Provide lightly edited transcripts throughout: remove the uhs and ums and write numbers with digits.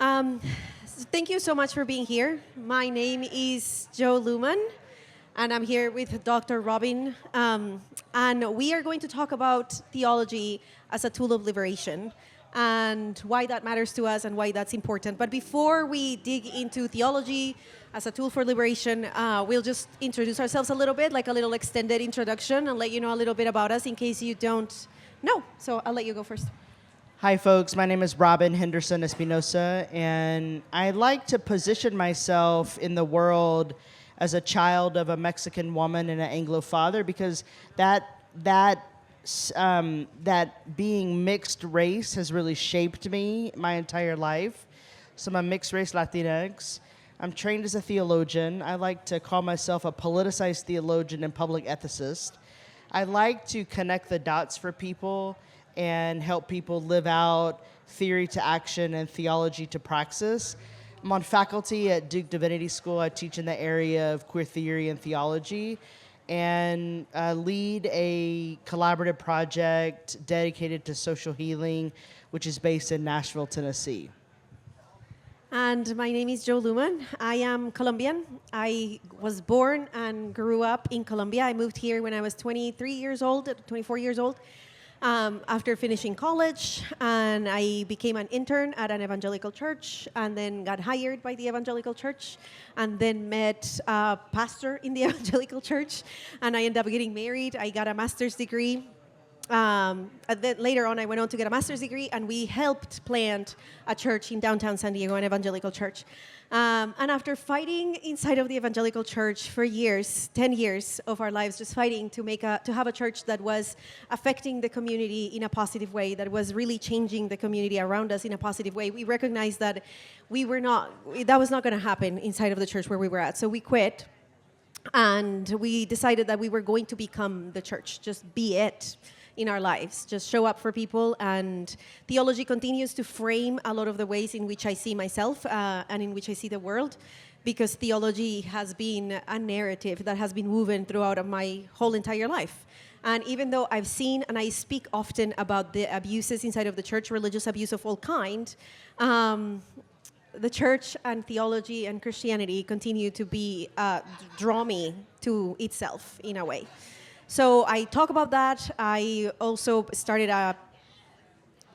Um, Thank you so much for being here. My name is Jo Luehmann, and I'm here with Dr. Robyn, and we are going to talk about theology as a tool of liberation and why that matters to us and why that's important. But before we dig into theology as a tool for liberation, we'll just introduce ourselves a little bit, like a little extended introduction, and let you know a little bit about us in case you don't know. So I'll let you go first. Hi, folks. My name is Robyn Henderson Espinosa, and I like to position myself in the world as a child of a Mexican woman and an Anglo father, because that being mixed race has really shaped me my entire life. So I'm a mixed race Latinx. I'm trained as a theologian. I like to call myself a politicized theologian and public ethicist. I like to connect the dots for people and help people live out theory to action and theology to praxis. I'm on faculty at Duke Divinity School. I teach in the area of queer theory and theology, and lead a collaborative project dedicated to social healing, which is based in Nashville, Tennessee. And my name is Jo Luehmann. I am Colombian. I was born and grew up in Colombia. I moved here when I was 23 years old, 24 years old. After finishing college, and I became an intern at an evangelical church, and then got hired by the evangelical church, and then met a pastor in the evangelical church, and I ended up getting married. I got a master's degree. Then later on, I went on to get a master's degree, and we helped plant a church in downtown San Diego, an evangelical church. And after fighting inside of the evangelical church for years, 10 years of our lives, just fighting to have a church that was affecting the community in a positive way, that was really changing the community around us in a positive way, we recognized that that was not going to happen inside of the church where we were at. So we quit, and we decided that we were going to become the church, just be it in our lives, just show up for people. And theology continues to frame a lot of the ways in which I see myself and in which I see the world, because theology has been a narrative that has been woven throughout my whole entire life. And even though I've seen and I speak often about the abuses inside of the church, religious abuse of all kind, the church and theology and Christianity continue to draw me to itself in a way. So I talk about that. I also started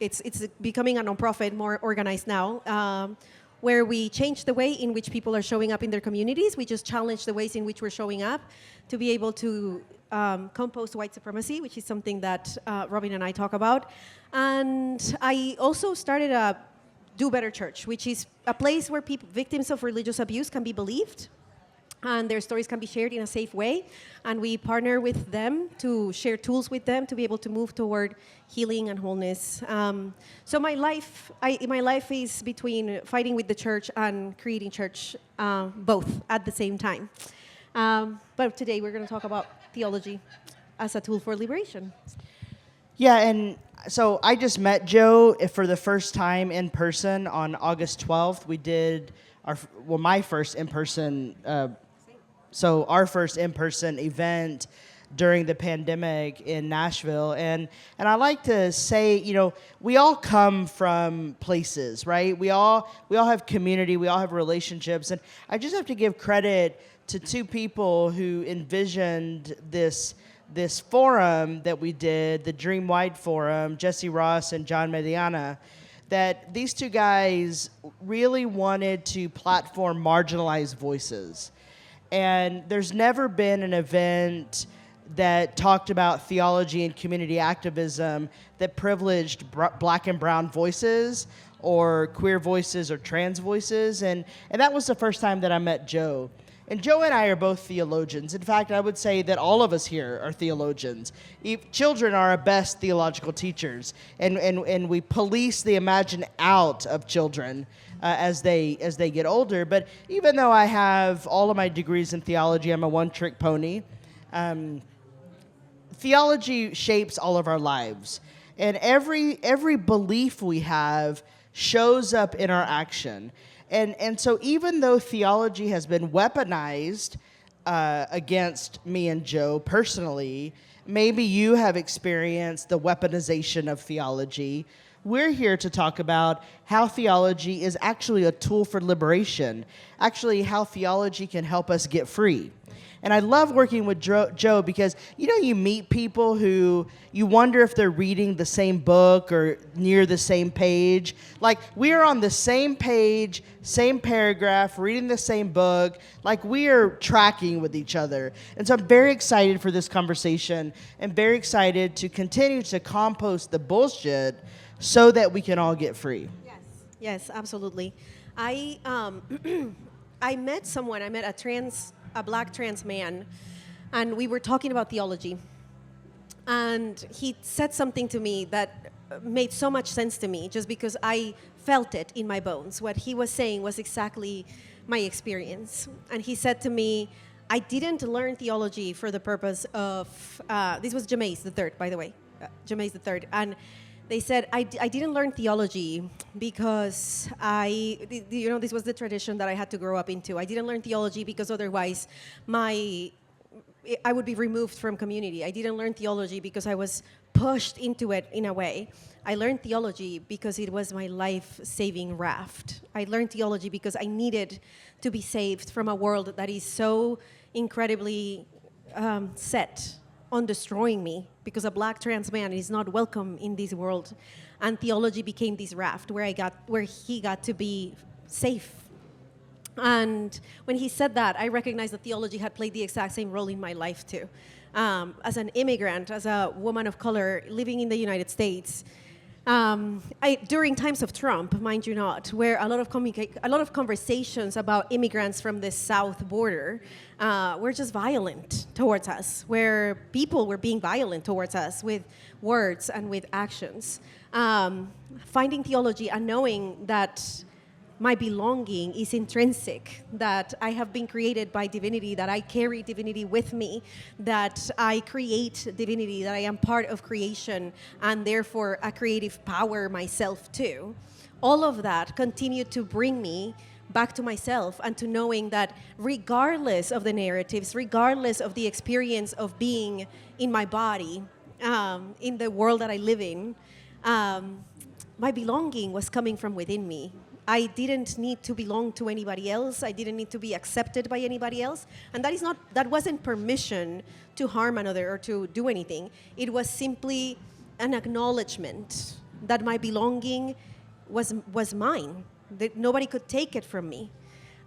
it's becoming a nonprofit, more organized now, where we change the way in which people are showing up in their communities. We just challenge the ways in which we're showing up to be able to compost white supremacy, which is something that Robyn and I talk about. And I also started a Do Better Church, which is a place where victims of religious abuse can be believed, and their stories can be shared in a safe way. And we partner with them to share tools with them to be able to move toward healing and wholeness. So my life is between fighting with the church and creating church, both at the same time. But today we're going to talk about theology as a tool for liberation. Yeah, and so I just met Jo for the first time in person on August 12th. We did my first in-person our first in-person event during the pandemic in Nashville. And I like to say, we all come from places, right? We all have community, we all have relationships. And I just have to give credit to two people who envisioned this forum that we did, the Dream Wide Forum, Jesse Ross and John Mediana, that these two guys really wanted to platform marginalized voices. And there's never been an event that talked about theology and community activism that privileged black and brown voices or queer voices or trans voices. And that was the first time that I met Jo. And Jo and I are both theologians. In fact, I would say that all of us here are theologians. Children are our best theological teachers, and we police the imagine out of children as they get older. But even though I have all of my degrees in theology, I'm a one-trick pony. Theology shapes all of our lives, and every belief we have shows up in our action. And so even though theology has been weaponized against me and Jo personally, maybe you have experienced the weaponization of theology we're here to talk about how theology is actually a tool for liberation, actually how theology can help us get free. And I love working with Joe because, you meet people who you wonder if they're reading the same book or near the same page. Like, we are on the same page, same paragraph, reading the same book. Like, we are tracking with each other. And so I'm very excited for this conversation and very excited to continue to compost the bullshit so that we can all get free. Yes, absolutely. I I met a black trans man, and we were talking about theology. And he said something to me that made so much sense to me just because I felt it in my bones. What he was saying was exactly my experience. And he said to me, I didn't learn theology for the purpose of, this was Jameis the Third, by the way, Jameis the Third. And they said, I didn't learn theology because this was the tradition that I had to grow up into. I didn't learn theology because otherwise I would be removed from community. I didn't learn theology because I was pushed into it in a way. I learned theology because it was my life-saving raft. I learned theology because I needed to be saved from a world that is so incredibly set on destroying me, because a black trans man is not welcome in this world. And theology became this raft where he got to be safe. And when he said that, I recognized that theology had played the exact same role in my life too. As an immigrant, as a woman of color living in the United States, during times of Trump, mind you not, where a lot of conversations about immigrants from the south border were just violent towards us, where people were being violent towards us with words and with actions. Finding theology and knowing that my belonging is intrinsic, that I have been created by divinity, that I carry divinity with me, that I create divinity, that I am part of creation, and therefore a creative power myself too. All of that continued to bring me back to myself and to knowing that regardless of the narratives, regardless of the experience of being in my body, in the world that I live in, my belonging was coming from within me. I didn't need to belong to anybody else. I didn't need to be accepted by anybody else. And that wasn't permission to harm another or to do anything. It was simply an acknowledgement that my belonging was mine, that nobody could take it from me.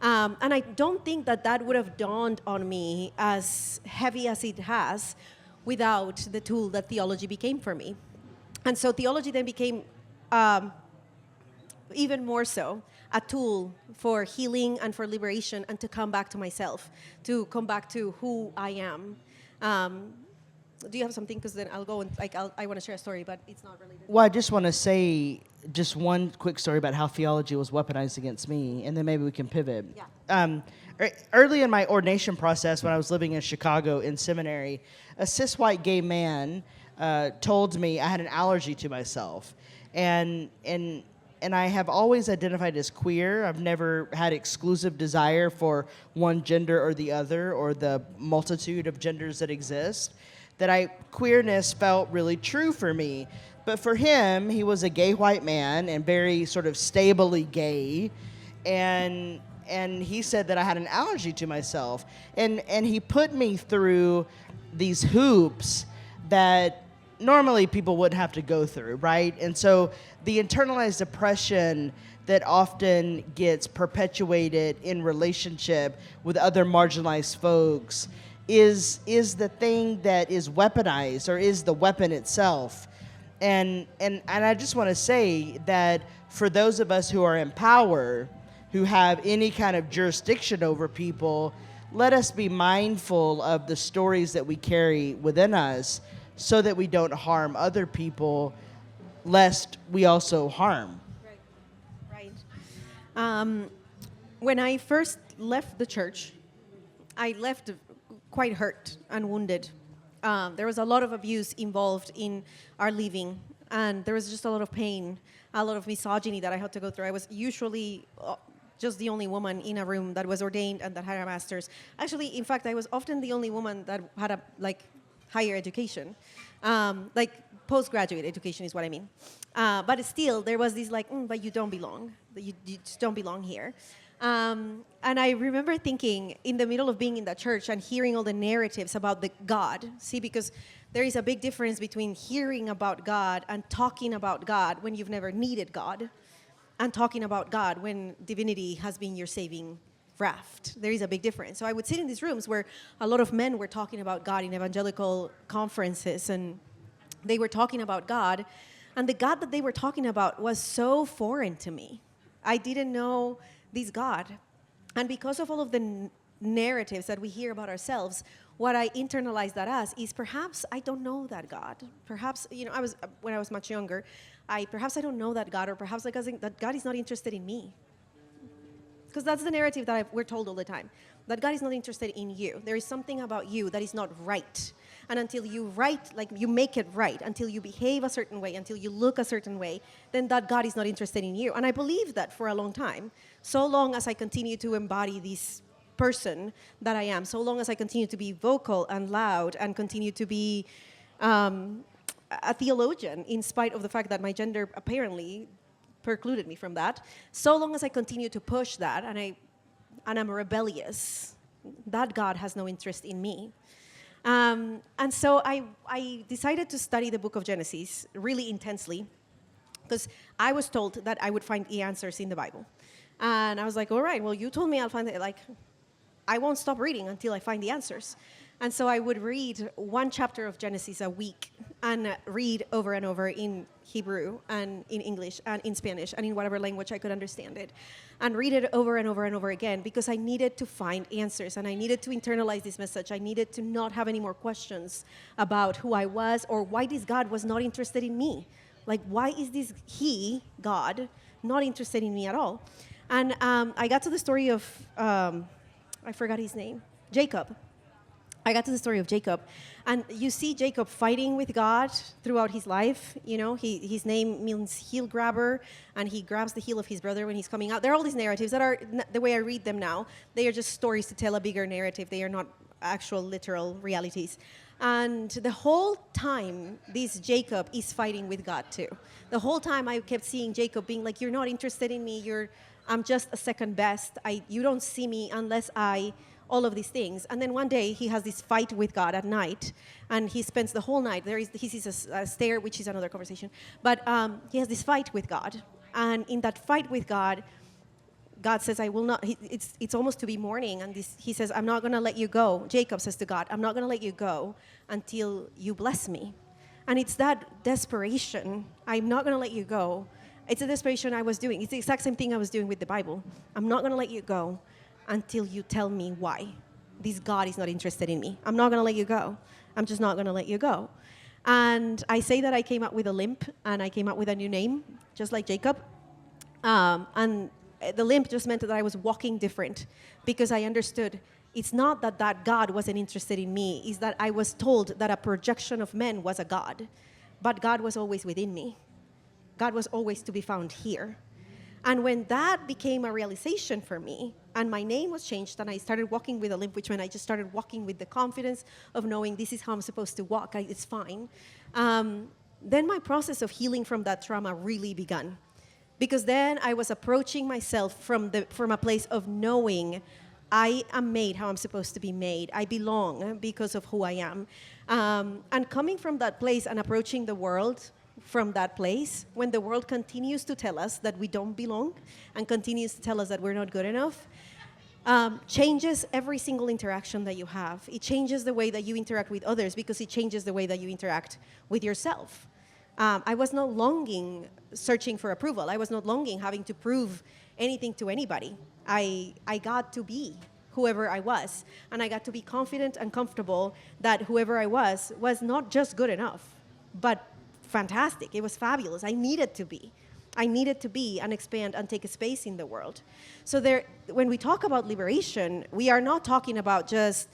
And I don't think that would have dawned on me as heavy as it has without the tool that theology became for me. And so theology then became even more so a tool for healing and for liberation and to come back to myself, to come back to who I am. Do you have something? Because then I'll go and I want to share a story, but it's not related. Well, I just want to say just one quick story about how theology was weaponized against me, and then maybe we can pivot. Yeah. Early in my ordination process, when I was living in Chicago in seminary, a cis white gay man told me I had an allergy to myself, and I have always identified as queer. I've never had exclusive desire for one gender or the other or the multitude of genders that exist. Queerness felt really true for me. But for him, he was a gay white man and very sort of stably gay. And he said that I had an allergy to myself. And he put me through these hoops that normally people wouldn't have to go through, right? And so the internalized oppression that often gets perpetuated in relationship with other marginalized folks is the thing that is weaponized, or is the weapon itself. And I just want to say that for those of us who are in power, who have any kind of jurisdiction over people, let us be mindful of the stories that we carry within us, so that we don't harm other people, lest we also harm. Right. When I first left the church, I left quite hurt and wounded. There was a lot of abuse involved in our leaving, and there was just a lot of pain, a lot of misogyny that I had to go through. I was usually just the only woman in a room that was ordained and that had a master's. Actually, in fact, I was often the only woman that had a higher education. postgraduate education is what I mean. But still, there was this like, but you don't belong. You just don't belong here. And I remember thinking in the middle of being in that church and hearing all the narratives about the God. See, because there is a big difference between hearing about God and talking about God when you've never needed God, and talking about God when divinity has been your saving raft. There is a big difference. So I would sit in these rooms where a lot of men were talking about God in evangelical conferences, and they were talking about God, and the God that they were talking about was so foreign to me. I didn't know this God. And because of all of the narratives that we hear about ourselves, what I internalized that as is perhaps I don't know that God. Perhaps, when I was much younger, perhaps I don't know that God, or perhaps that God is not interested in me. Because that's the narrative that we're told all the time, that God is not interested in you. There is something about you that is not right. And until you you make it right, until you behave a certain way, until you look a certain way, then that God is not interested in you. And I believed that for a long time. So long as I continue to embody this person that I am, so long as I continue to be vocal and loud and continue to be a theologian, in spite of the fact that my gender apparently precluded me from that, so long as I continue to push that and I'm rebellious, that God has no interest in me. And so I decided to study the book of Genesis really intensely, because I was told that I would find the answers in the Bible. And I was like, all right, well, you told me I'll find it. Like, I won't stop reading until I find the answers. And so I would read one chapter of Genesis a week and read over and over in Hebrew and in English and in Spanish and in whatever language I could understand it, and read it over and over and over again, because I needed to find answers and I needed to internalize this message. I needed to not have any more questions about who I was or why this God was not interested in me. Like, why is this God, not interested in me at all? And I got to the story of, I forgot his name, Jacob. I got to the story of Jacob, and you see Jacob fighting with God throughout his life. His name means heel grabber, and he grabs the heel of his brother when he's coming out. There are all these narratives that are, the way I read them now, they are just stories to tell a bigger narrative. They are not actual literal realities. And the whole time, this Jacob is fighting with God too. The whole time I kept seeing Jacob being like, you're not interested in me, I'm just a second best. You don't see me unless all of these things. And then one day he has this fight with God at night, and he spends the whole night, he sees a stair, which is another conversation, but he has this fight with God. And in that fight with God, God says, I will not, it's almost to be morning, and he says, I'm not going to let you go. Jacob says to God, I'm not going to let you go until you bless me. And it's that desperation, I'm not going to let you go. It's a desperation I was doing. It's the exact same thing I was doing with the Bible. I'm not going to let you go until you tell me why this God is not interested in me. I'm not going to let you go. I'm just not going to let you go. And I say that I came up with a limp, and I came up with a new name, just like Jacob. And the limp just meant that I was walking different, because I understood it's not that God wasn't interested in me, it's that I was told that a projection of men was a God, but God was always within me. God was always to be found here. And when that became a realization for me, and my name was changed, and I started walking with a limp, which meant I just started walking with the confidence of knowing this is how I'm supposed to walk, it's fine, then my process of healing from that trauma really began. Because then I was approaching myself from a place of knowing I am made how I'm supposed to be made. I belong because of who I am. And coming from that place and approaching the world from that place, when the world continues to tell us that we don't belong and continues to tell us that we're not good enough, changes every single interaction that you have. It changes the way that you interact with others, because it changes the way that you interact with yourself. I was not longing searching for approval. I was not longing having to prove anything to anybody. I got to be whoever I was, and I got to be confident and comfortable that whoever I was not just good enough, but fantastic. It was fabulous. I needed to be and expand and take a space in the world. So when we talk about liberation, we are not talking about just,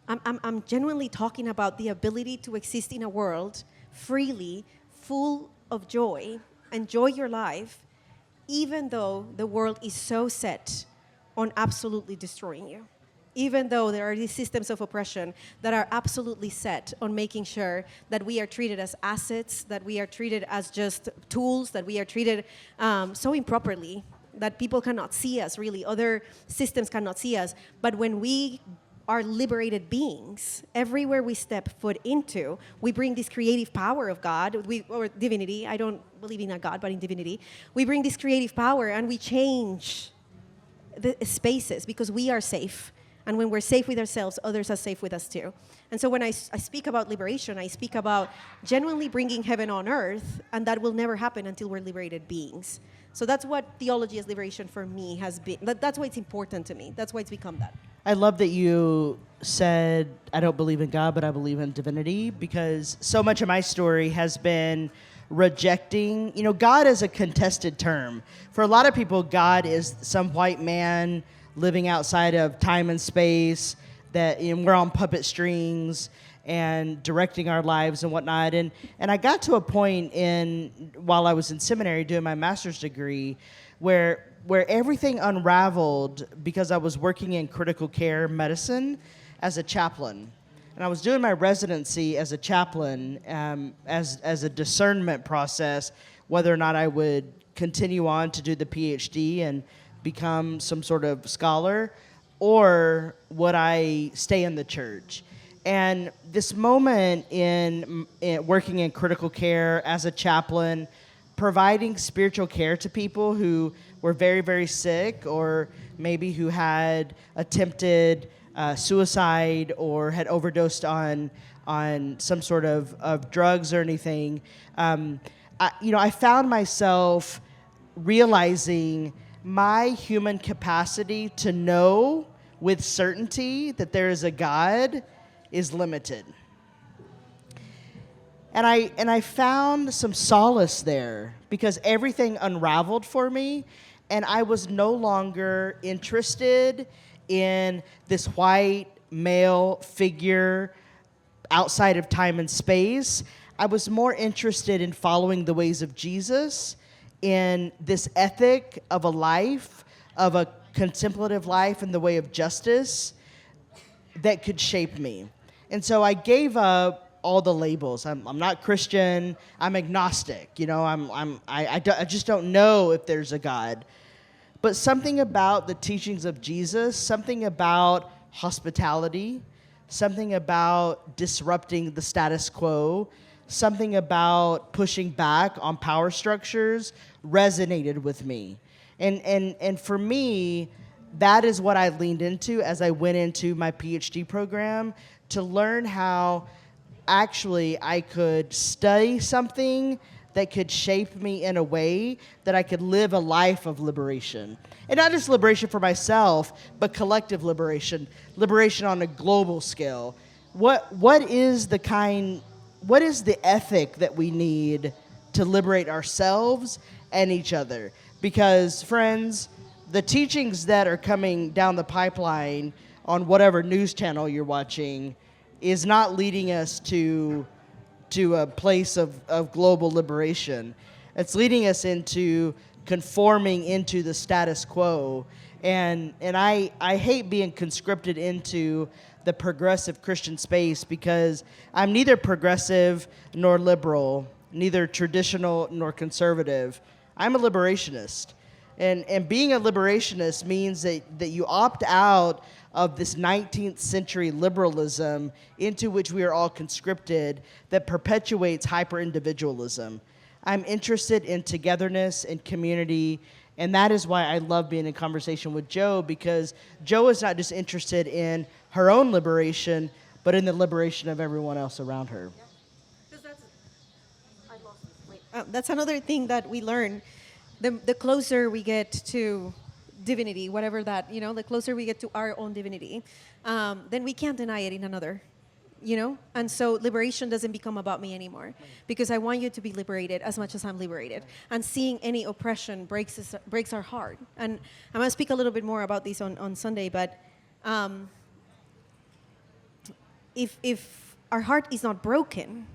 I'm genuinely talking about the ability to exist in a world freely, full of joy, enjoy your life, even though the world is so set on absolutely destroying you. even though there are these systems of oppression that are absolutely set on making sure that we are treated as assets, that we are treated as just tools, that we are treated so improperly that people cannot see us, really. Other systems cannot see us. But when we are liberated beings, everywhere we step foot into, we bring this creative power of God, or divinity. I don't believe in a God, but in divinity. We bring this creative power and we change the spaces because we are safe. And when we're safe with ourselves, others are safe with us too. And so when I speak about liberation, I speak about genuinely bringing heaven on earth, and that will never happen until we're liberated beings. So that's what theology as liberation for me has been. That's why it's important to me. That's why it's become that. I love that you said, I don't believe in God, but I believe in divinity, because so much of my story has been rejecting, God is a contested term. For a lot of people, God is some white man living outside of time and space, that we're on puppet strings and directing our lives and whatnot. And I got to a point while I was in seminary doing my master's degree where everything unraveled because I was working in critical care medicine as a chaplain. And I was doing my residency as a chaplain as a discernment process, whether or not I would continue on to do the PhD and become some sort of scholar, or would I stay in the church? And this moment in working in critical care as a chaplain, providing spiritual care to people who were very, very sick, or maybe who had attempted suicide or had overdosed on some sort of drugs or anything, I found myself realizing my human capacity to know with certainty that there is a God is limited. And I found some solace there because everything unraveled for me, and I was no longer interested in this white male figure outside of time and space. I was more interested in following the ways of Jesus, in this ethic of a life, of a contemplative life in the way of justice that could shape me. And so I gave up all the labels. I'm not Christian. I'm agnostic. I just don't know if there's a God. But something about the teachings of Jesus, something about hospitality, something about disrupting the status quo, something about pushing back on power structures resonated with me. And for me, that is what I leaned into as I went into my PhD program, to learn how actually I could study something that could shape me in a way that I could live a life of liberation. And not just liberation for myself, but collective liberation on a global scale. What is the ethic that we need to liberate ourselves and each other? Because, friends, the teachings that are coming down the pipeline on whatever news channel you're watching is not leading us to a place of global liberation. It's leading us into conforming into the status quo. And I hate being conscripted into the progressive Christian space, because I'm neither progressive nor liberal, neither traditional nor conservative. I'm a liberationist. And being a liberationist means that you opt out of this 19th century liberalism into which we are all conscripted, that perpetuates hyper-individualism. I'm interested in togetherness and community, and that is why I love being in conversation with Jo, because Jo is not just interested in her own liberation, but in the liberation of everyone else around her. That's another thing that we learn. The closer we get to divinity, whatever that, the closer we get to our own divinity, then we can't deny it in another, And so liberation doesn't become about me anymore, because I want you to be liberated as much as I'm liberated. And seeing any oppression breaks our heart. And I'm going to speak a little bit more about this on Sunday, but if our heart is not broken,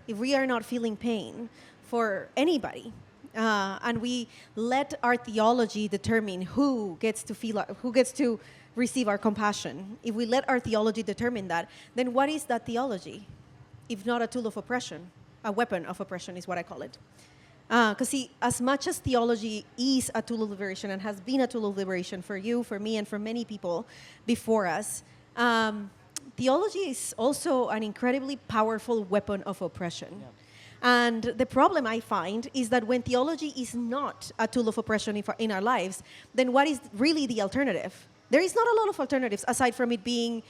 if we are not feeling pain for anybody, and we let our theology determine who gets to receive our compassion, if we let our theology determine that, then what is that theology? If not a tool of oppression, a weapon of oppression is what I call it. Because see, as much as theology is a tool of liberation and has been a tool of liberation for you, for me, and for many people before us, theology is also an incredibly powerful weapon of oppression. Yeah. And the problem I find is that when theology is not a tool of oppression in our lives, then what is really the alternative? There is not a lot of alternatives aside from it being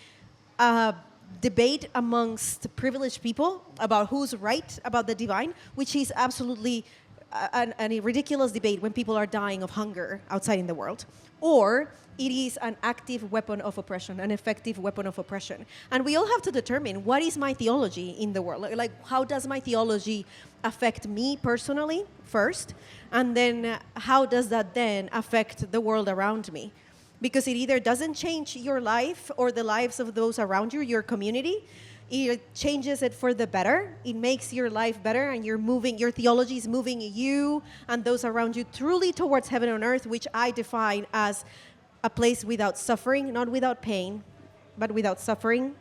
a debate amongst privileged people about who's right about the divine, which is absolutely a ridiculous debate when people are dying of hunger outside in the world. Or it is an active weapon of oppression, an effective weapon of oppression. And we all have to determine, what is my theology in the world? Like how does my theology affect me personally first? And then how does that then affect the world around me? Because it either doesn't change your life or the lives of those around you, your community. It changes it for the better. It makes your life better, and your theology is moving you and those around you truly towards heaven on earth, which I define as a place without suffering, not without pain, but without suffering.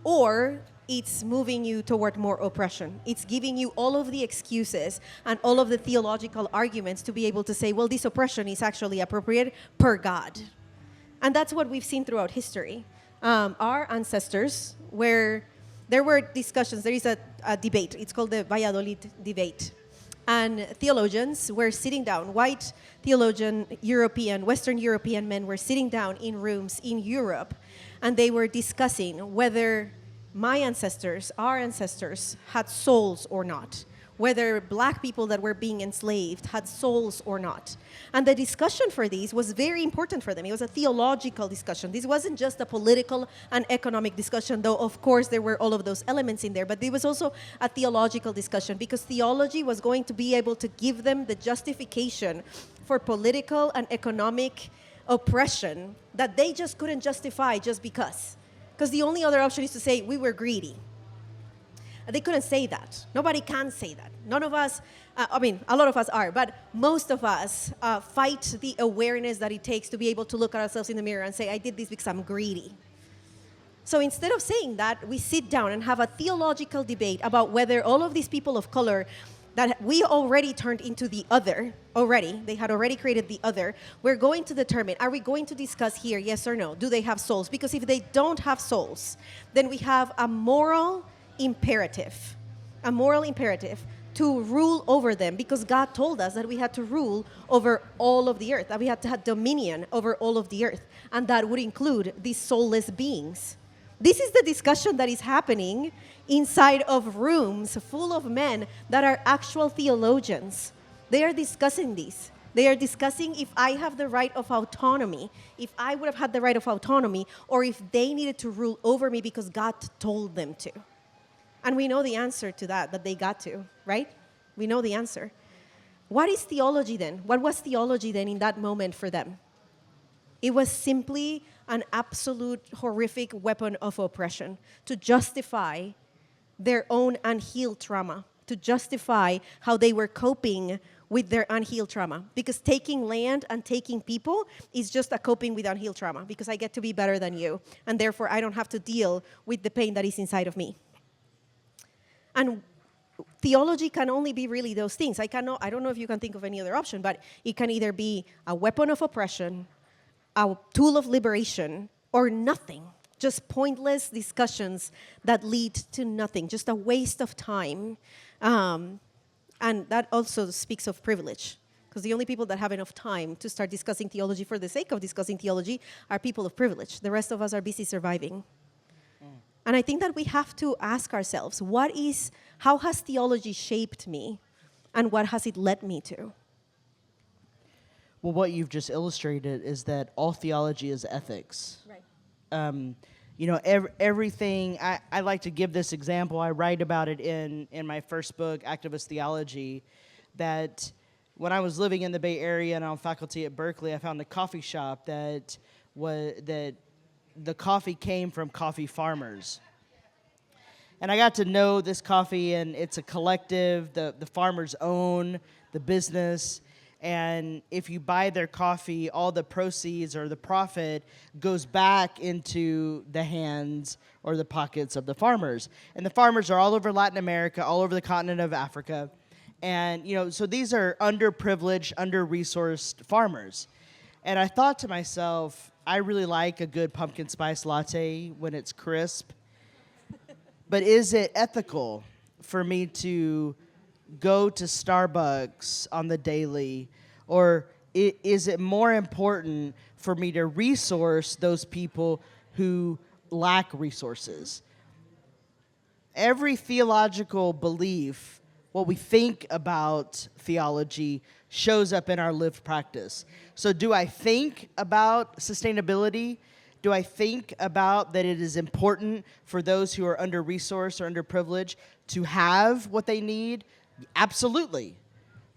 Or it's moving you toward more oppression. It's giving you all of the excuses and all of the theological arguments to be able to say, well, this oppression is actually appropriate per God. And that's what we've seen throughout history. Our ancestors, where there were discussions, there is a debate, it's called the Valladolid debate. And theologians were sitting down, white theologian, European, Western European men were sitting down in rooms in Europe, and they were discussing whether my ancestors, our ancestors, had souls or not, whether black people that were being enslaved had souls or not. And the discussion for these was very important for them. It was a theological discussion. This wasn't just a political and economic discussion, though of course there were all of those elements in there, but it was also a theological discussion, because theology was going to be able to give them the justification for political and economic oppression that they just couldn't justify just because. Because the only other option is to say, we were greedy. They couldn't say that. Nobody can say that. None of us, a lot of us are, but most of us fight the awareness that it takes to be able to look at ourselves in the mirror and say, I did this because I'm greedy. So instead of saying that, we sit down and have a theological debate about whether all of these people of color that we already turned into the other, they had already created the other, we're going to determine, are we going to discuss here, yes or no? Do they have souls? Because if they don't have souls, then we have a moral imperative to rule over them, because God told us that we had to rule over all of the earth, that we had to have dominion over all of the earth, and that would include these soulless beings. This is the discussion that is happening inside of rooms full of men that are actual theologians. They are discussing this. They are discussing if I have the right of autonomy, if I would have had the right of autonomy, or if they needed to rule over me because God told them to. And we know the answer to that they got to, right? We know the answer. What is theology then? What was theology then in that moment for them? It was simply an absolute horrific weapon of oppression to justify their own unhealed trauma, to justify how they were coping with their unhealed trauma. Because taking land and taking people is just a coping with unhealed trauma, because I get to be better than you, and therefore I don't have to deal with the pain that is inside of me. And theology can only be really those things. I don't know if you can think of any other option, but it can either be a weapon of oppression, a tool of liberation, or nothing. Just pointless discussions that lead to nothing, just a waste of time. And that also speaks of privilege, because the only people that have enough time to start discussing theology for the sake of discussing theology are people of privilege. The rest of us are busy surviving. And I think that we have to ask ourselves, how has theology shaped me, and what has it led me to? Well, what you've just illustrated is that all theology is ethics. Right. Everything, I like to give this example. I write about it in my first book, Activist Theology, that when I was living in the Bay Area and on faculty at Berkeley, I found a coffee shop that the coffee came from coffee farmers. And I got to know this coffee, and it's a collective, the farmers own the business. And if you buy their coffee, all the proceeds or the profit goes back into the hands or the pockets of the farmers. And the farmers are all over Latin America, all over the continent of Africa. And, so these are underprivileged, under-resourced farmers. And I thought to myself, I really like a good pumpkin spice latte when it's crisp. But is it ethical for me to go to Starbucks on the daily, or is it more important for me to resource those people who lack resources? Every theological belief, what we think about theology, shows up in our lived practice. So do I think about sustainability? Do I think about that it is important for those who are under-resourced or underprivileged to have what they need? Absolutely.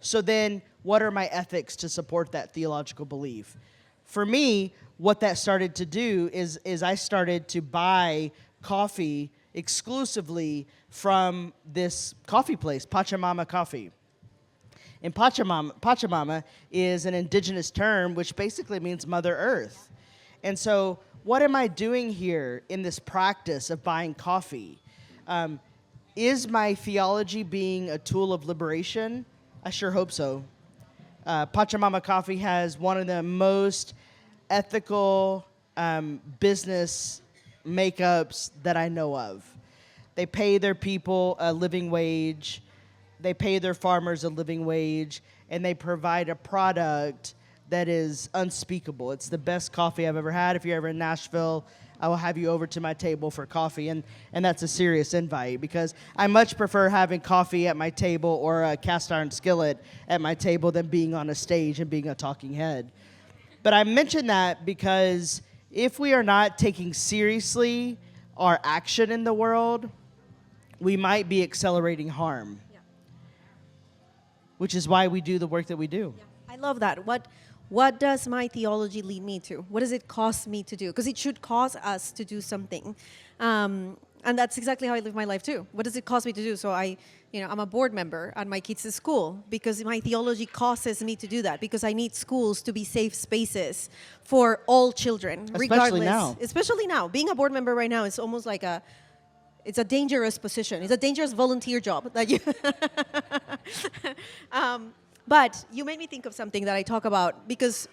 So then, what are my ethics to support that theological belief? For me, what that started to do is I started to buy coffee exclusively from this coffee place, Pachamama Coffee. And Pachamama is an indigenous term which basically means Mother Earth. And so, what am I doing here in this practice of buying coffee? Is my theology being a tool of liberation? I sure hope so. Pachamama Coffee has one of the most ethical business makeups that I know of. They pay their people a living wage. They pay their farmers a living wage. And they provide a product that is unspeakable. It's the best coffee I've ever had. If you're ever in Nashville, I will have you over to my table for coffee, and that's a serious invite, because I much prefer having coffee at my table or a cast iron skillet at my table than being on a stage and being a talking head. But I mention that because if we are not taking seriously our action in the world, we might be accelerating harm, which is why we do the work that we do. I love that. What does my theology lead me to? What does it cost me to do? Because it should cause us to do something. And that's exactly how I live my life too. What does it cost me to do? So I'm a board member at my kids' school because my theology causes me to do that, because I need schools to be safe spaces for all children, regardless. Especially now. Being a board member right now is almost like it's a dangerous position. It's a dangerous volunteer job. But you made me think of something that I talk about, because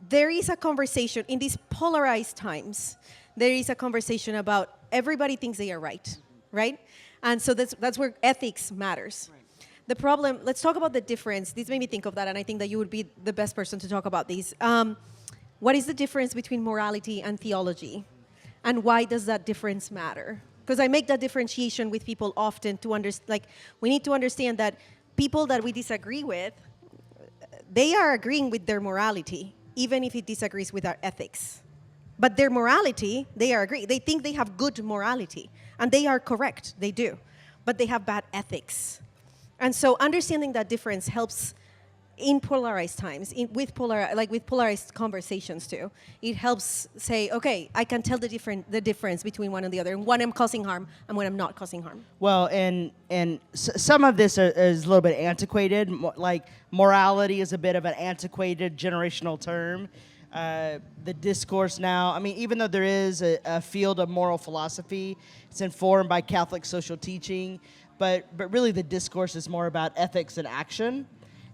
there is a conversation in these polarized times. There is a conversation about everybody thinks they are right? And so that's where ethics matters. Right. The problem, let's talk about the difference. This made me think of that, and I think that you would be the best person to talk about these. What is the difference between morality and theology? And why does that difference matter? Because I make that differentiation with people often to understand, we need to understand that people that we disagree with, they are agreeing with their morality, even if it disagrees with our ethics. But their morality, they are agreeing. They think they have good morality, and they are correct, they do. But they have bad ethics. And so understanding that difference helps in polarized times, with polarized conversations too. It helps say, okay, I can tell the difference between one and the other, and when I'm causing harm and when I'm not causing harm. Well, and some of this is a little bit antiquated. Like morality is a bit of an antiquated generational term. The discourse now, even though there is a field of moral philosophy, it's informed by Catholic social teaching, but really the discourse is more about ethics and action.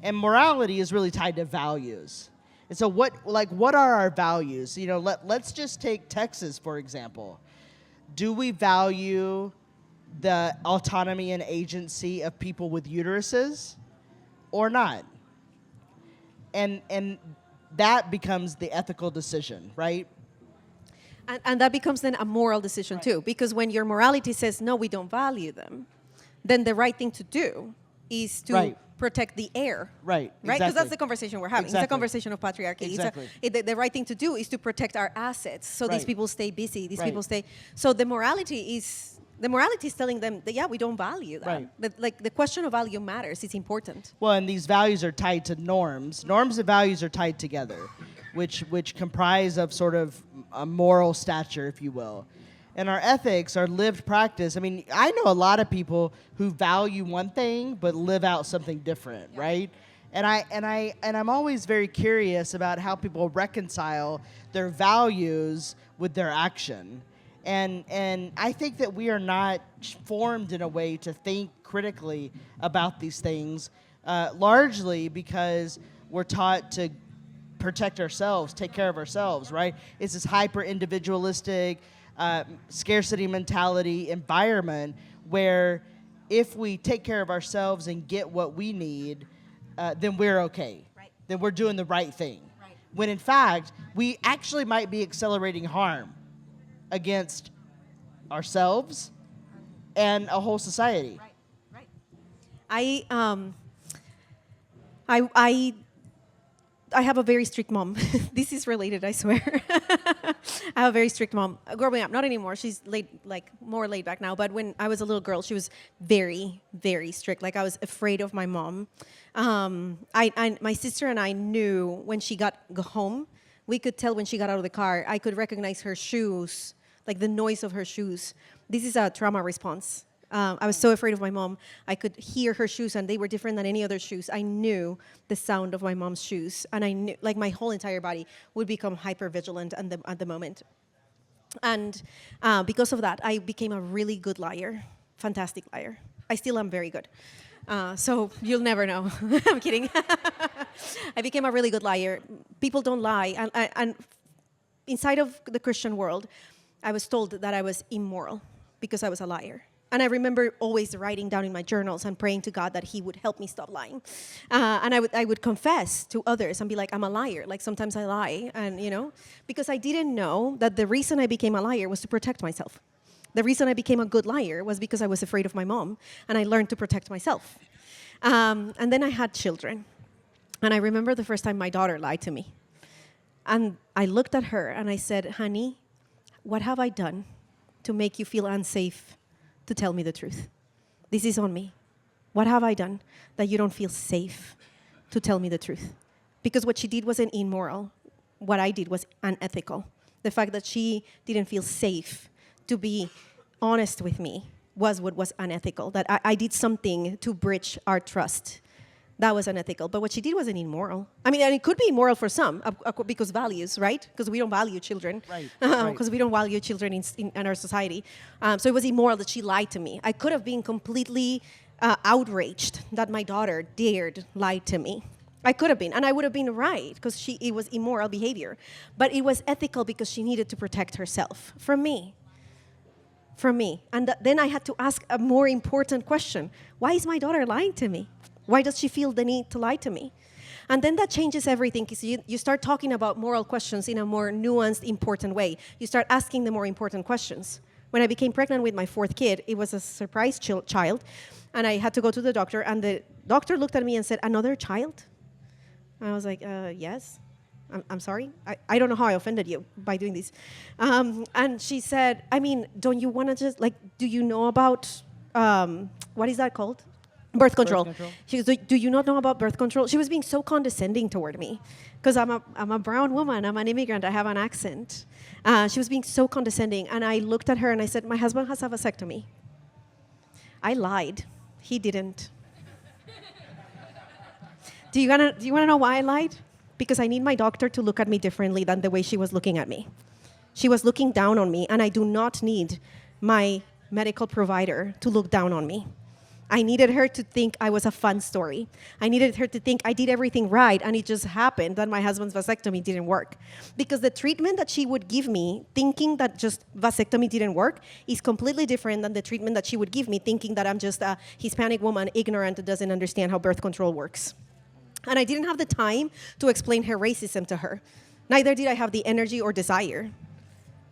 And morality is really tied to values. And so what are our values? Let's just take Texas, for example. Do we value the autonomy and agency of people with uteruses or not? And that becomes the ethical decision, right? And that becomes then a moral decision too, because when your morality says, no, we don't value them, then the right thing to do is to protect the air. Right, because exactly. that's the conversation we're having. Exactly. It's a conversation of patriarchy. Exactly. The right thing to do is to protect our assets, so these people stay busy. These people stay. So the morality is telling them that we don't value that. Right. But the question of value matters. It's important. Well, and these values are tied to norms. Norms and values are tied together, which comprise of sort of a moral stature, if you will. and our ethics, our lived practice. I mean, I know a lot of people who value one thing but live out something different, right? And I'm always very curious about how people reconcile their values with their action. And I think that we are not formed in a way to think critically about these things, largely because we're taught to protect ourselves, take care of ourselves, right? It's this hyper individualistic, scarcity mentality environment where if we take care of ourselves and get what we need, then we're okay. Right. Then we're doing the right thing. Right. When in fact, we actually might be accelerating harm against ourselves and a whole society. Right. I have a very strict mom. This is related, I swear. I have a very strict mom. Growing up, not anymore. She's more laid back now. But when I was a little girl, she was very, very strict. Like I was afraid of my mom. My sister and I knew when she got home. We could tell when she got out of the car. I could recognize her shoes, like the noise of her shoes. This is a trauma response. I was so afraid of my mom. I could hear her shoes, and they were different than any other shoes. I knew the sound of my mom's shoes, and I knew, like, my whole entire body would become hyper vigilant at the moment. And because of that, I became a really good liar, fantastic liar. I still am very good. So you'll never know. I'm kidding. I became a really good liar. People don't lie, and inside of the Christian world, I was told that I was immoral because I was a liar. And I remember always writing down in my journals and praying to God that He would help me stop lying. And I would confess to others and be like, I'm a liar. Like sometimes I lie, and because I didn't know that the reason I became a liar was to protect myself. The reason I became a good liar was because I was afraid of my mom, and I learned to protect myself. And then I had children. And I remember the first time my daughter lied to me. And I looked at her and I said, honey, what have I done to make you feel unsafe to tell me the truth? This is on me. What have I done that you don't feel safe to tell me the truth? Because what she did wasn't immoral. What I did was unethical. The fact that she didn't feel safe to be honest with me was what was unethical. That I did something to bridge our trust. That was unethical. But what she did wasn't immoral. I mean, and it could be immoral for some because values, right? Because we don't value children. Right. Because we don't value children in our society. So it was immoral that she lied to me. I could have been completely outraged that my daughter dared lie to me. I could have been, and I would have been right because it was immoral behavior. But it was ethical because she needed to protect herself from me. And then I had to ask a more important question. Why is my daughter lying to me? Why does she feel the need to lie to me? And then that changes everything because you start talking about moral questions in a more nuanced, important way. You start asking the more important questions. When I became pregnant with my fourth kid, it was a surprise child, and I had to go to the doctor, and the doctor looked at me and said, another child? And I was like, yes. I'm sorry. I don't know how I offended you by doing this. And she said, I mean, don't you want to just, do you know about, what is that called? Birth control. She goes, do you not know about birth control? She was being so condescending toward me because I'm a brown woman. I'm an immigrant. I have an accent. She was being so condescending. And I looked at her and I said, my husband has a vasectomy. I lied. He didn't. Do you want to know why I lied? Because I need my doctor to look at me differently than the way she was looking at me. She was looking down on me, and I do not need my medical provider to look down on me. I needed her to think I was a fun story. I needed her to think I did everything right, and it just happened that my husband's vasectomy didn't work. Because the treatment that she would give me, thinking that just vasectomy didn't work, is completely different than the treatment that she would give me, thinking that I'm just a Hispanic woman, ignorant, that doesn't understand how birth control works. And I didn't have the time to explain her racism to her. Neither did I have the energy or desire.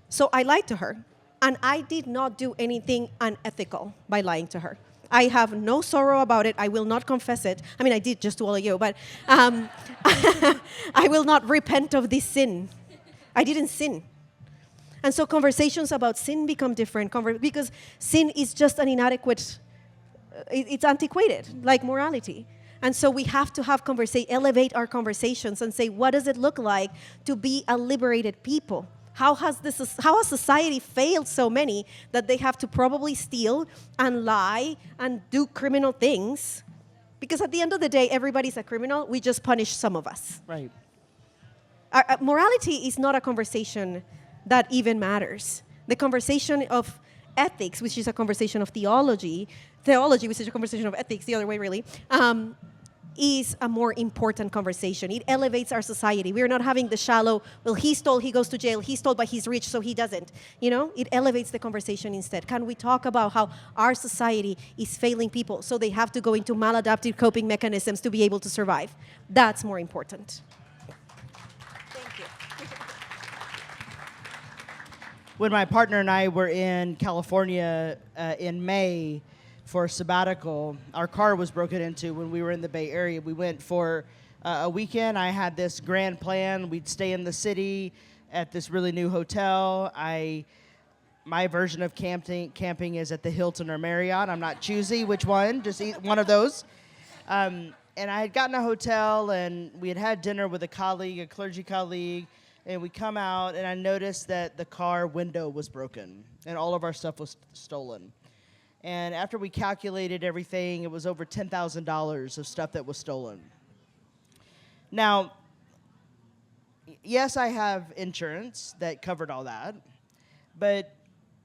So I lied to her. And I did not do anything unethical by lying to her. I have no sorrow about it. I will not confess it. I mean, I did just to all of you, but I will not repent of this sin. I didn't sin. And so conversations about sin become different because sin is just an inadequate, it's antiquated, like morality. And so we have to have elevate our conversations and say, what does it look like to be a liberated people? How has society failed so many that they have to probably steal and lie and do criminal things? Because at the end of the day, everybody's a criminal. We just punish some of us. Right. Morality is not a conversation that even matters. The conversation of ethics, which is a conversation of theology, which is a conversation of ethics, the other way really, is a more important conversation. It elevates our society. We're not having the shallow, well, he stole, he goes to jail, he stole, but he's rich, so he doesn't. It elevates the conversation instead. Can we talk about how our society is failing people, so they have to go into maladaptive coping mechanisms to be able to survive? That's more important. Thank you. When my partner and I were in California in May for a sabbatical, our car was broken into when we were in the Bay Area. We went for a weekend. I had this grand plan. We'd stay in the city at this really new hotel. My version of camping is at the Hilton or Marriott. I'm not choosy which one, just one of those. And I had gotten a hotel, and we had dinner with a clergy colleague, and we come out, and I noticed that the car window was broken, and all of our stuff was stolen. And after we calculated everything, it was over $10,000 of stuff that was stolen. Now, yes, I have insurance that covered all that, but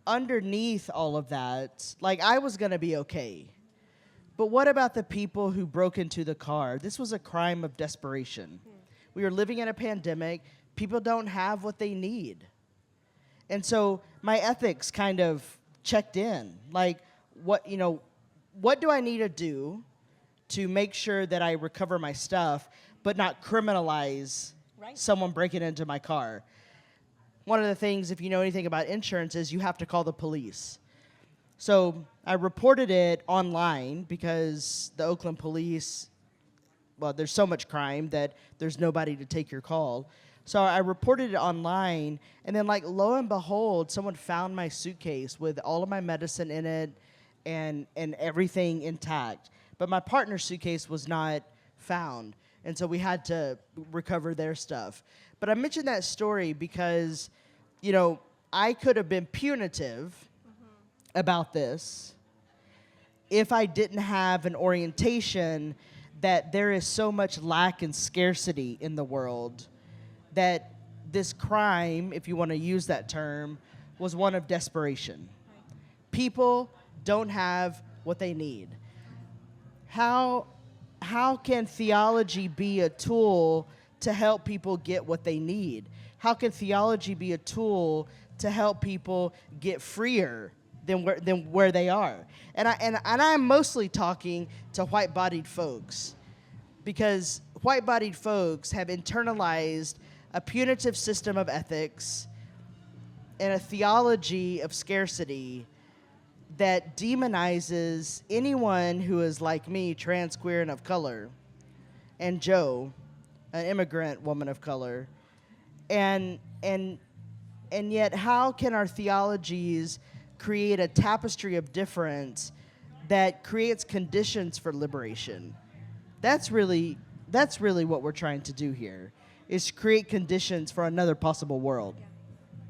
underneath all of that, I was going to be okay. But what about the people who broke into the car? This was a crime of desperation. We were living in a pandemic. People don't have what they need. And so my ethics kind of checked in. What do I need to do to make sure that I recover my stuff, but not criminalize someone breaking into my car? One of the things, if you know anything about insurance, is you have to call the police. So I reported it online because the Oakland police, there's so much crime that there's nobody to take your call. So I reported it online, and then lo and behold, someone found my suitcase with all of my medicine in it, and everything intact. But my partner's suitcase was not found, and so we had to recover their stuff. But I mentioned that story because, I could have been punitive about this if I didn't have an orientation that there is so much lack and scarcity in the world that this crime, if you want to use that term, was one of desperation. People don't have what they need. How can theology be a tool to help people get what they need? How can theology be a tool to help people get freer than where they are? And I'm mostly talking to white-bodied folks, because white-bodied folks have internalized a punitive system of ethics and a theology of scarcity that demonizes anyone who is like me, trans, queer, and of color, and Jo, an immigrant woman of color. And yet, how can our theologies create a tapestry of difference that creates conditions for liberation? That's really what we're trying to do here, is create conditions for another possible world.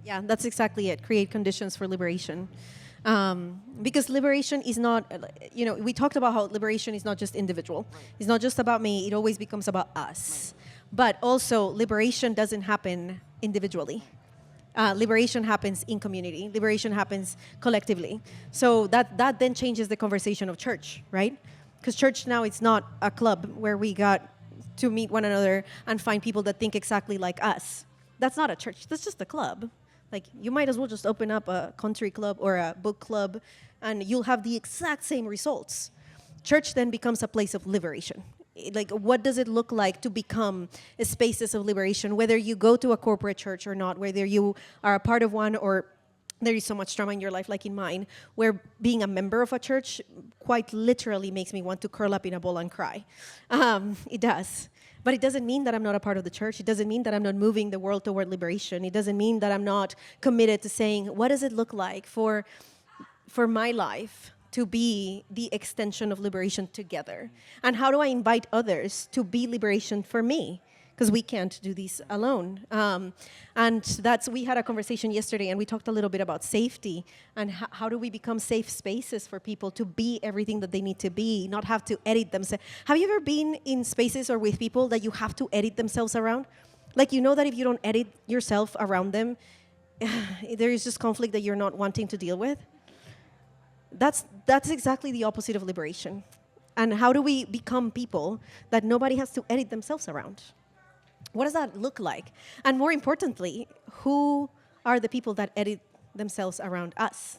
Yeah, that's exactly it. Create conditions for liberation. Because liberation is not, we talked about how liberation is not just individual. Right. It's not just about me. It always becomes about us. Right. But also, liberation doesn't happen individually. Liberation happens in community. Liberation happens collectively. So that then changes the conversation of church, right? Because church now, it's not a club where we got to meet one another and find people that think exactly like us. That's not a church. That's just a club. You might as well just open up a country club or a book club, and you'll have the exact same results. Church then becomes a place of liberation. What does it look like to become a spaces of liberation, whether you go to a corporate church or not, whether you are a part of one or there is so much drama in your life like in mine, where being a member of a church quite literally makes me want to curl up in a ball and cry. It does. But it doesn't mean that I'm not a part of the church. It doesn't mean that I'm not moving the world toward liberation. It doesn't mean that I'm not committed to saying, what does it look like for my life to be the extension of liberation together? And how do I invite others to be liberation for me? because we can't do these alone. And we had a conversation yesterday, and we talked a little bit about safety and how do we become safe spaces for people to be everything that they need to be, not have to edit themselves. Have you ever been in spaces or with people that you have to edit themselves around? Like, you know that if you don't edit yourself around them, there is just conflict that you're not wanting to deal with? That's exactly the opposite of liberation. And how do we become people that nobody has to edit themselves around? What does that look like? And more importantly, who are the people that edit themselves around us?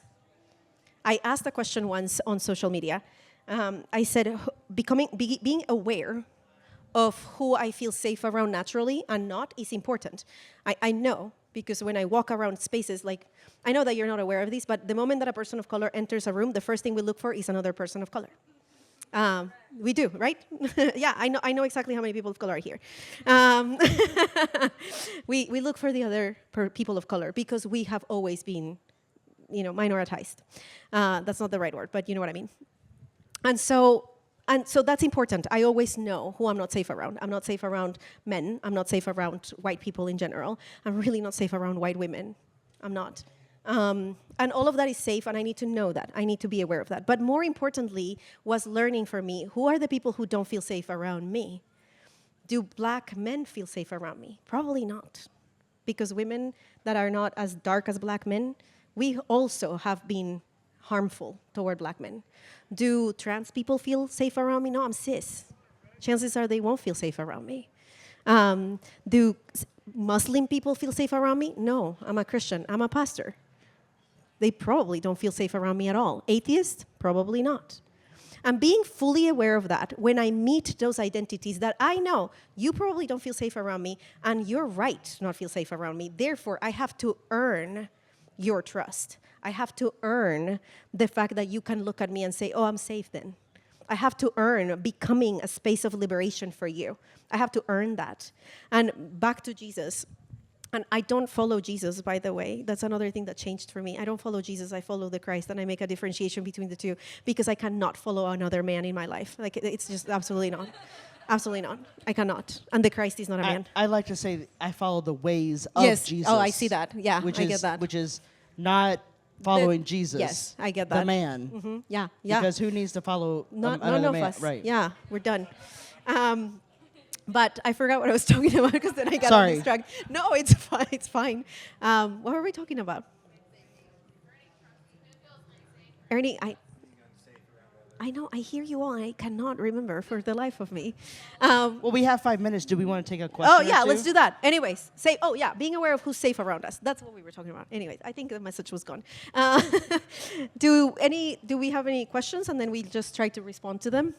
I asked a question once on social media. I said, being aware of who I feel safe around naturally and not is important. I know, because when I walk around spaces, like, I know that you're not aware of these, but the moment that a person of color enters a room, the first thing we look for is another person of color. We do, right? Yeah, I know exactly how many people of color are here. We look for the other people of color because we have always been, minoritized. That's not the right word, but you know what I mean. And so that's important. I always know who I'm not safe around. I'm not safe around men. I'm not safe around white people in general. I'm really not safe around white women. I'm not. And all of that is safe, and I need to know that. I need to be aware of that. But more importantly was learning for me, who are the people who don't feel safe around me? Do black men feel safe around me? Probably not. Because women that are not as dark as black men, we also have been harmful toward black men. Do trans people feel safe around me? No, I'm cis. Chances are they won't feel safe around me. Do Muslim people feel safe around me? No, I'm a Christian. I'm a pastor. They probably don't feel safe around me at all. Atheists? Probably not. And being fully aware of that, when I meet those identities that I know, you probably don't feel safe around me, and you're right to not feel safe around me. Therefore, I have to earn your trust. I have to earn the fact that you can look at me and say, oh, I'm safe then. I have to earn becoming a space of liberation for you. I have to earn that. And back to Jesus. And I don't follow Jesus, by the way. That's another thing that changed for me. I don't follow Jesus, I follow the Christ, and I make a differentiation between the two because I cannot follow another man in my life. Like, it's just absolutely not. Absolutely not. I cannot. And the Christ is not a man. I like to say I follow the ways of Jesus. Oh, I see that. Yeah, I get that. Which is not following Jesus. Yes, I get that. The man. Mm-hmm. Yeah. Because who needs to follow none another of man? us. Right. Yeah, we're done. But I forgot what I was talking about because then I got distracted. No, it's fine. It's fine. What were we talking about? Ernie, I know. I hear you all. And I cannot remember for the life of me. Well, we have 5 minutes. Do we want to take a question? Oh, yeah. or two? Let's do that. Anyways, being aware of who's safe around us. That's what we were talking about. Anyways, I think the message was gone. Do we have any questions? And then we just try to respond to them.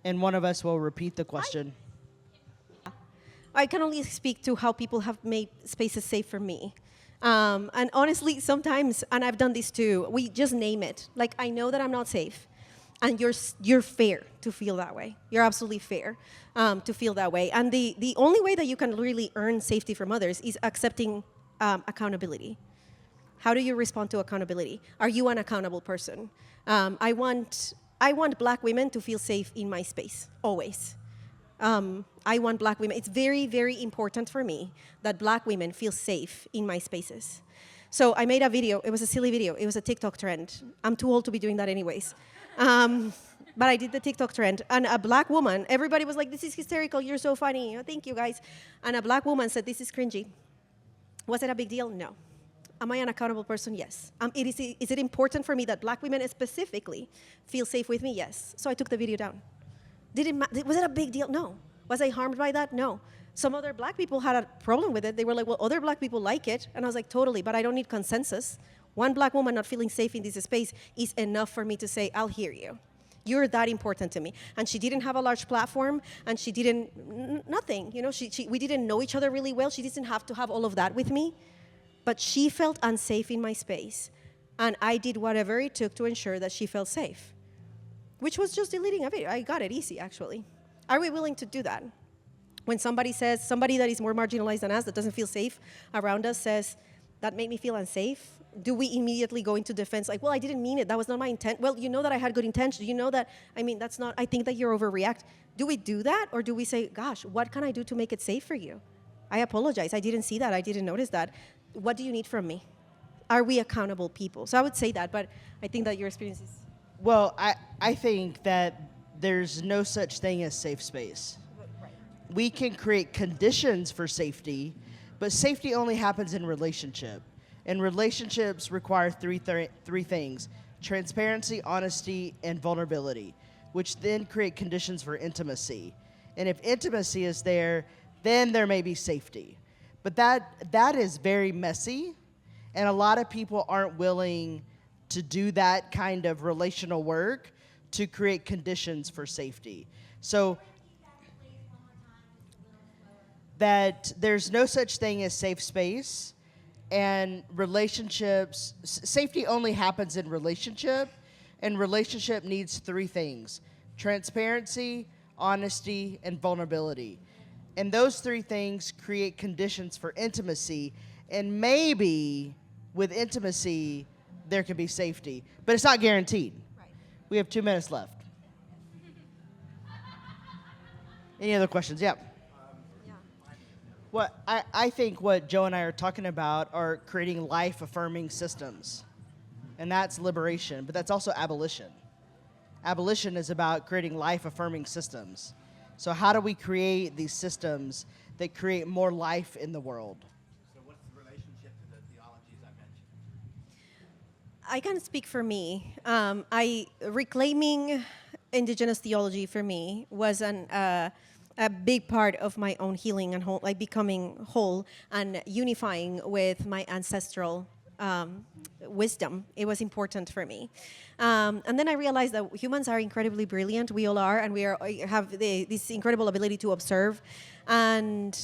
And one of us will repeat the question. I can only speak to how people have made spaces safe for me. And honestly, sometimes, and I've done this too, we just name it. Like, I know that I'm not safe, and you're fair to feel that way. You're absolutely fair to feel that way. And the only way that you can really earn safety from others is accepting accountability. How do you respond to accountability? Are you an accountable person? I want black women to feel safe in my space, always. I want black women. It's very, very important for me that black women feel safe in my spaces. So I made a video. It was a silly video. It was a TikTok trend. I'm too old to be doing that anyways. But I did the TikTok trend. And a black woman, everybody was like, this is hysterical. You're so funny. Oh, thank you, guys. And a black woman said, this is cringy. Was it a big deal? No. Am I an accountable person? Yes. Is it important for me that black women specifically feel safe with me? Yes. So I took the video down. Was it a big deal? No. Was I harmed by that? No. Some other black people had a problem with it. They were like, well, other black people like it. And I was like, totally, but I don't need consensus. One black woman not feeling safe in this space is enough for me to say, I'll hear you. You're that important to me. And she didn't have a large platform, and she didn't, nothing. We didn't know each other really well. She didn't have to have all of that with me. But she felt unsafe in my space, and I did whatever it took to ensure that she felt safe, which was just deleting a video. I got it easy, actually. Are we willing to do that? When somebody that is more marginalized than us, that doesn't feel safe around us, says, that made me feel unsafe, do we immediately go into defense like, well, I didn't mean it. That was not my intent. Well, you know that I had good intentions. You know that, that's not, I think that you're overreact. Do we do that? Or do we say, gosh, what can I do to make it safe for you? I apologize. I didn't see that. I didn't notice that. What do you need from me? Are we accountable people? So I would say that, but I think that your experience is... Well, I think that there's no such thing as safe space. We can create conditions for safety, but safety only happens in relationship. And relationships require three things: transparency, honesty, and vulnerability, which then create conditions for intimacy. And if intimacy is there, then there may be safety. But that is very messy, and a lot of people aren't willing to do that kind of relational work to create conditions for safety. So that there's no such thing as safe space, and relationships, safety only happens in relationship, and relationship needs three things: transparency, honesty, and vulnerability. And those three things create conditions for intimacy, and maybe with intimacy there can be safety, but it's not guaranteed. Right. We have 2 minutes left. Any other questions? Yeah. What I think what Joe and I are talking about are creating life-affirming systems, and that's liberation, but that's also abolition. Abolition is about creating life-affirming systems. So how do we create these systems that create more life in the world? So what's the relationship to the theologies I mentioned? I can speak for me. Reclaiming Indigenous theology for me was a big part of my own healing and whole, like becoming whole and unifying with my ancestral wisdom. It was important for me. And then I realized that humans are incredibly brilliant. We all are, and have this incredible ability to observe. And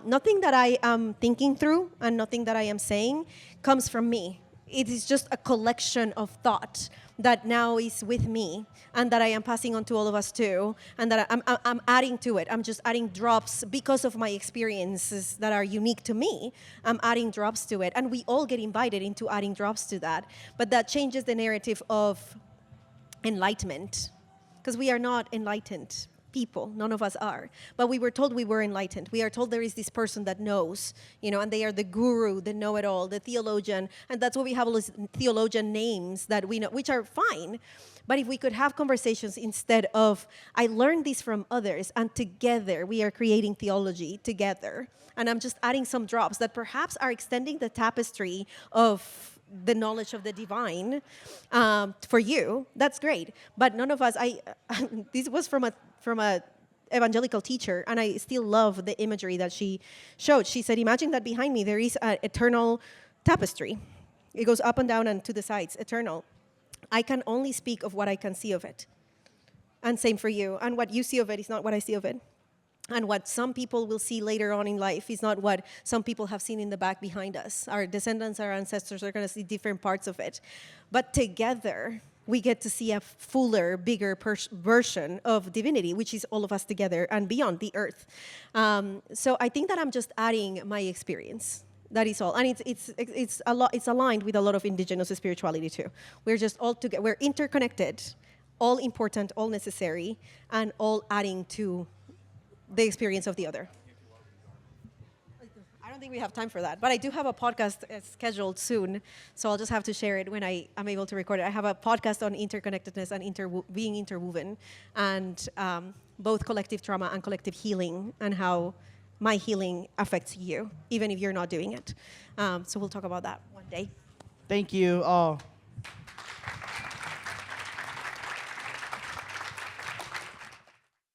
nothing that I am thinking through and nothing that I am saying comes from me. It is just a collection of thought that now is with me and that I am passing on to all of us too, and that I'm adding to it. I'm just adding drops because of my experiences that are unique to me. I'm adding drops to it, and we all get invited into adding drops to that. But that changes the narrative of enlightenment, because we are not enlightened people. None of us are. But we were told we were enlightened. We are told there is this person that knows, and they are the guru, the know-it-all, the theologian. And that's why we have all these theologian names that we know, which are fine. But if we could have conversations instead of, I learned this from others, and together we are creating theology together. And I'm just adding some drops that perhaps are extending the tapestry of the knowledge of the divine for you. That's great. But none of us, this was from a evangelical teacher, and I still love the imagery that she showed. She said, imagine that behind me there is an eternal tapestry. It goes up and down and to the sides, eternal. I can only speak of what I can see of it. And same for you. And what you see of it is not what I see of it. And what some people will see later on in life is not what some people have seen in the back behind us. Our descendants, our ancestors are going to see different parts of it. But together, we get to see a fuller, bigger version of divinity, which is all of us together and beyond the earth. So I think that I'm just adding my experience. That is all, and it's a lot. It's aligned with a lot of indigenous spirituality too. We're just all together. We're interconnected, all important, all necessary, and all adding to the experience of the other. I don't think we have time for that, but I do have a podcast scheduled soon, so I'll just have to share it when I am able to record it. I have a podcast on interconnectedness and being interwoven, and both collective trauma and collective healing, and how my healing affects you, even if you're not doing it. So we'll talk about that one day. Thank you all.